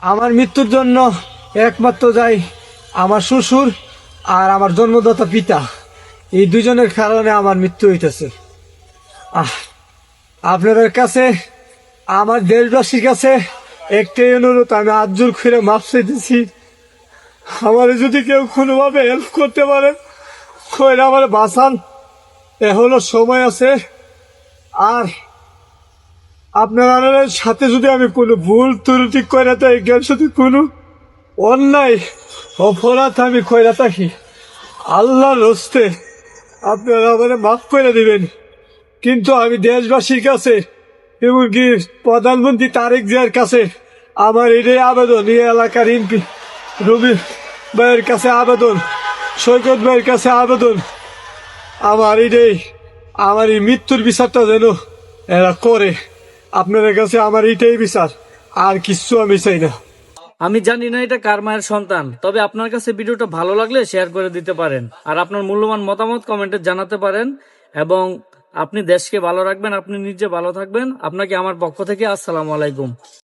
আমার মৃত্যুর জন্য একমাত্র যাই আমার শ্বশুর আর আমার জন্মদাতা পিতা। এই দুজনের কারণে আমার মৃত্যু হইতেছে। আহ আপনাদের কাছে, আমার দেশবাসীর কাছে একটাই অনুরোধ, আমি আজ্জুর খুঁড়ে মাপ চাইতেছি। আমার যদি কেউ কোনোভাবে হেল্প করতে পারে, কইরা আমার বাঁচান, এখনো সময় আছে। আর আপনার সাথে যদি আমি কোনো ভুল ত্রুটি করে থাকি, যদি কোনো অন্যায় অপরাধ আমি কইরা থাকি, আল্লাহর হস্তে আপনারা আমার মাফ করে দিবেন। কিন্তু আমি দেশবাসীর কাছে, এমনকি প্রধানমন্ত্রী তারেক জিয়ার কাছে আমার এটাই আবেদন, এই এলাকার এমপি রবি ভাইয়ের কাছে আবেদন, সৈকত ভাইয়ের কাছে আবেদন, আমার এটাই, আমার এই মৃত্যুর বিচারটা যেন এরা করে। আপনাদের কাছে আমার এইটাই বিচার, আর কিচ্ছু আমি চাই না। আমি জানি না এটা কার মায়ের সন্তান, তবে আপনার কাছে ভিডিওটা ভালো লাগলে শেয়ার করে দিতে পারেন, আর আপনার মূল্যবান মতামত কমেন্টে জানাতে পারেন। এবং আপনি দেশকে ভালো রাখবেন, আপনি নিজে ভালো থাকবেন। আপনাকে আমার পক্ষ থেকে আসসালামু আলাইকুম।